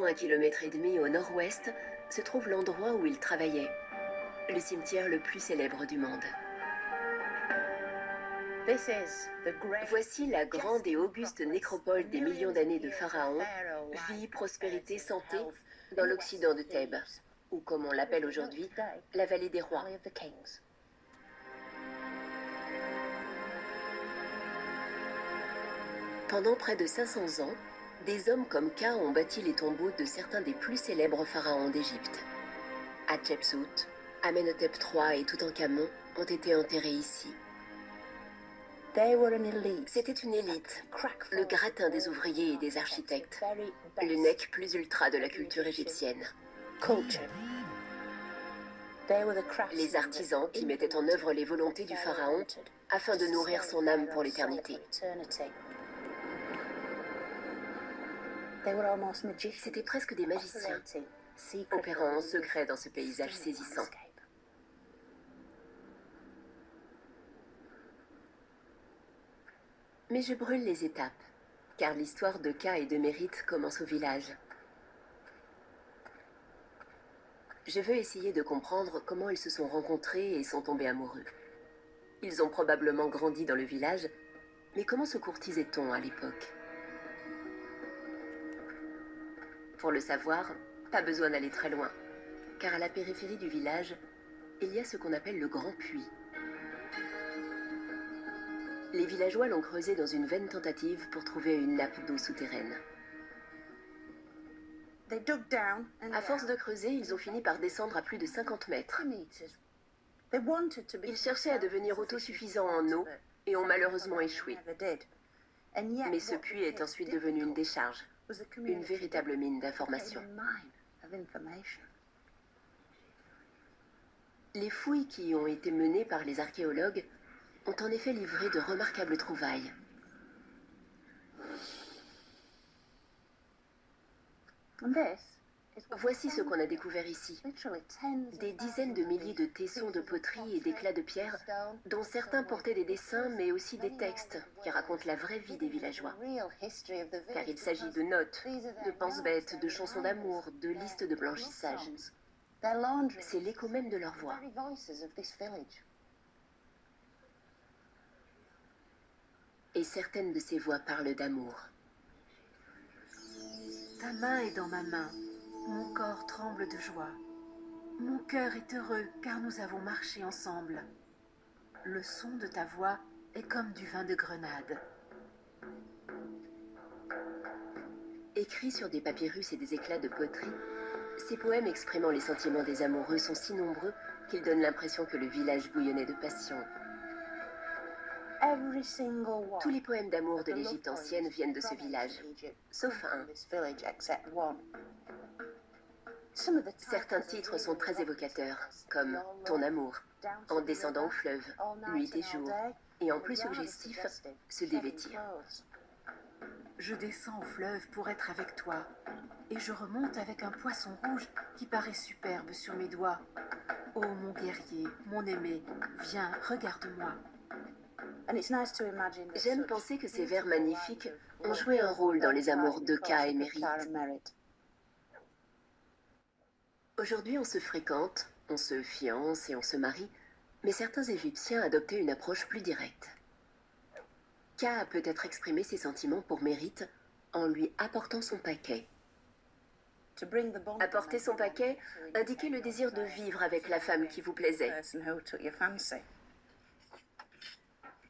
1,5 km au nord-ouest se trouve l'endroit où il travaillait, le cimetière le plus célèbre du monde. Voici la grande et auguste nécropole des millions d'années de pharaons, vie, prospérité, santé, dans l'occident de Thèbes, ou comme on l'appelle aujourd'hui, la vallée des rois. Pendant près de 500 ans, des hommes comme Ka ont bâti les tombeaux de certains des plus célèbres pharaons d'Égypte. Hatshepsut, Amenhotep III et Toutankhamon ont été enterrés ici. C'était une élite, le gratin des ouvriers et des architectes, le nec plus ultra de la culture égyptienne. Les artisans qui mettaient en œuvre les volontés du pharaon afin de nourrir son âme pour l'éternité. C'étaient presque des magiciens, opérant en secret dans ce paysage saisissant. Mais je brûle les étapes, car l'histoire de Ka et de Mérite commence au village. Je veux essayer de comprendre comment ils se sont rencontrés et sont tombés amoureux. Ils ont probablement grandi dans le village, mais comment se courtisait-on à l'époque? Pour le savoir, pas besoin d'aller très loin, car à la périphérie du village, il y a ce qu'on appelle le Grand Puits. Les villageois l'ont creusé dans une vaine tentative pour trouver une nappe d'eau souterraine. À force de creuser, ils ont fini par descendre à plus de 50 mètres. Ils cherchaient à devenir autosuffisants en eau et ont malheureusement échoué. Mais ce puits est ensuite devenu une décharge, une véritable mine d'informations. Les fouilles qui y ont été menées par les archéologues ont en effet livré de remarquables trouvailles. Voici ce qu'on a découvert ici. Des dizaines de milliers de tessons de poterie et d'éclats de pierre, dont certains portaient des dessins, mais aussi des textes qui racontent la vraie vie des villageois. Car il s'agit de notes, de pense-bêtes, de chansons d'amour, de listes de blanchissage. C'est l'écho même de leur voix. Et certaines de ces voix parlent d'amour. Ta main est dans ma main, mon corps tremble de joie. Mon cœur est heureux car nous avons marché ensemble. Le son de ta voix est comme du vin de grenade. Écrits sur des papyrus et des éclats de poterie, ces poèmes exprimant les sentiments des amoureux sont si nombreux qu'ils donnent l'impression que le village bouillonnait de passion. Tous les poèmes d'amour de l'Égypte ancienne viennent de ce village, sauf un. Certains titres sont très évocateurs, comme « Ton amour »,« En descendant au fleuve »,« Nuit et jour », et en plus suggestif, « Se dévêtir ». Je descends au fleuve pour être avec toi, et je remonte avec un poisson rouge qui paraît superbe sur mes doigts. Ô mon guerrier, mon aimé, viens, regarde-moi. J'aime penser que ces vers magnifiques ont joué un rôle dans les amours de Ka et Mérite. Aujourd'hui, on se fréquente, on se fiance et on se marie, mais certains Égyptiens adoptaient une approche plus directe. Ka a peut-être exprimé ses sentiments pour Mérite en lui apportant son paquet. Apporter son paquet indiquait le désir de vivre avec la femme qui vous plaisait.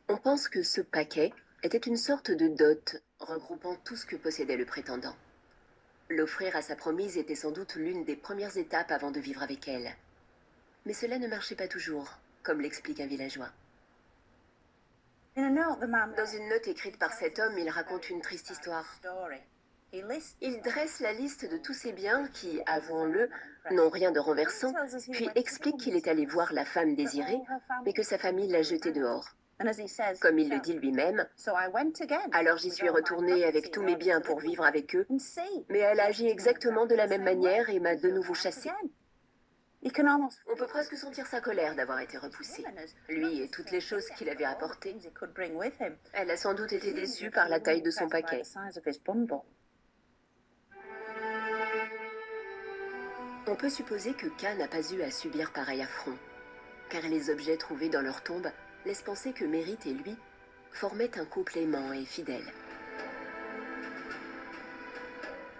On pense que ce paquet était une sorte de dot regroupant tout ce que possédait le prétendant. L'offrir à sa promise était sans doute l'une des premières étapes avant de vivre avec elle. Mais cela ne marchait pas toujours, comme l'explique un villageois. Dans une note écrite par cet homme, il raconte une triste histoire. Il dresse la liste de tous ses biens qui, avouons-le, n'ont rien de renversant, puis explique qu'il est allé voir la femme désirée, mais que sa famille l'a jetée dehors. Comme il le dit lui-même, alors j'y suis retourné avec tous mes biens pour vivre avec eux, mais elle a agi exactement de la même manière et m'a de nouveau chassé. On peut presque sentir sa colère d'avoir été repoussé, lui et toutes les choses qu'il avait apportées. Elle a sans doute été déçue par la taille de son paquet. On peut supposer que Ka n'a pas eu à subir pareil affront, car les objets trouvés dans leur tombe laissent penser que Mérite et lui formaient un couple aimant et fidèle.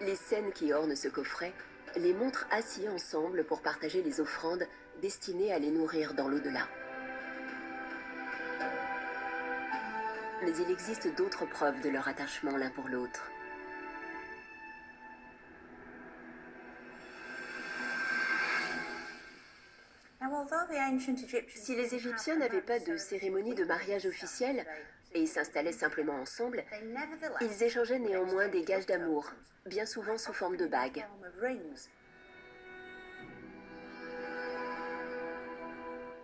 Les scènes qui ornent ce coffret les montrent assis ensemble pour partager les offrandes destinées à les nourrir dans l'au-delà. Mais il existe d'autres preuves de leur attachement l'un pour l'autre. Si les Égyptiens n'avaient pas de cérémonie de mariage officielle et s'installaient simplement ensemble, ils échangeaient néanmoins des gages d'amour, bien souvent sous forme de bagues.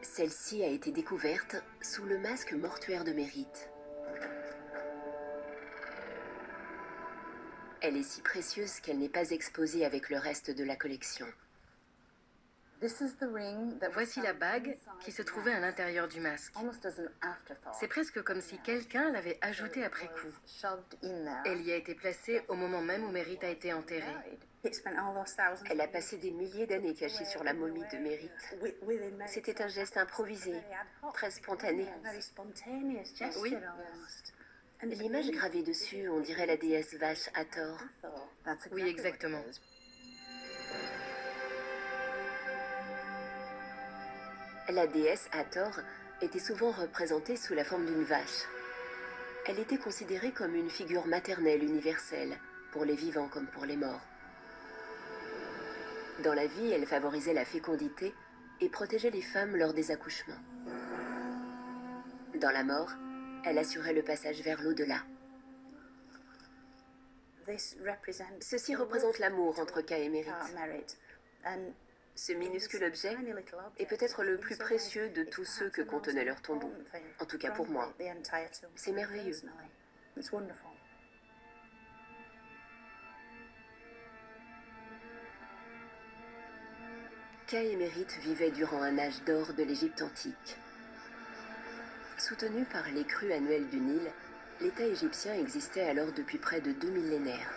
Celle-ci a été découverte sous le masque mortuaire de Mérite. Elle est si précieuse qu'elle n'est pas exposée avec le reste de la collection. Voici la bague qui se trouvait à l'intérieur du masque. C'est presque comme si quelqu'un l'avait ajoutée après coup. Elle y a été placée au moment même où Mérite a été enterré. Elle a passé des milliers d'années cachée sur la momie de Mérite. C'était un geste improvisé, très spontané. Oui. L'image gravée dessus, on dirait la déesse vache Hathor. Oui, exactement. La déesse Hathor était souvent représentée sous la forme d'une vache. Elle était considérée comme une figure maternelle universelle, pour les vivants comme pour les morts. Dans la vie, elle favorisait la fécondité et protégeait les femmes lors des accouchements. Dans la mort, elle assurait le passage vers l'au-delà. Ceci représente l'amour entre Ka et Mérite. Ce minuscule objet est peut-être le plus précieux de tous ceux que contenait leur tombeau. En tout cas pour moi. C'est merveilleux. Ka et Mérite vivaient durant un âge d'or de l'Égypte antique. Soutenu par les crues annuelles du Nil, l'État égyptien existait alors depuis près de 2 millénaires.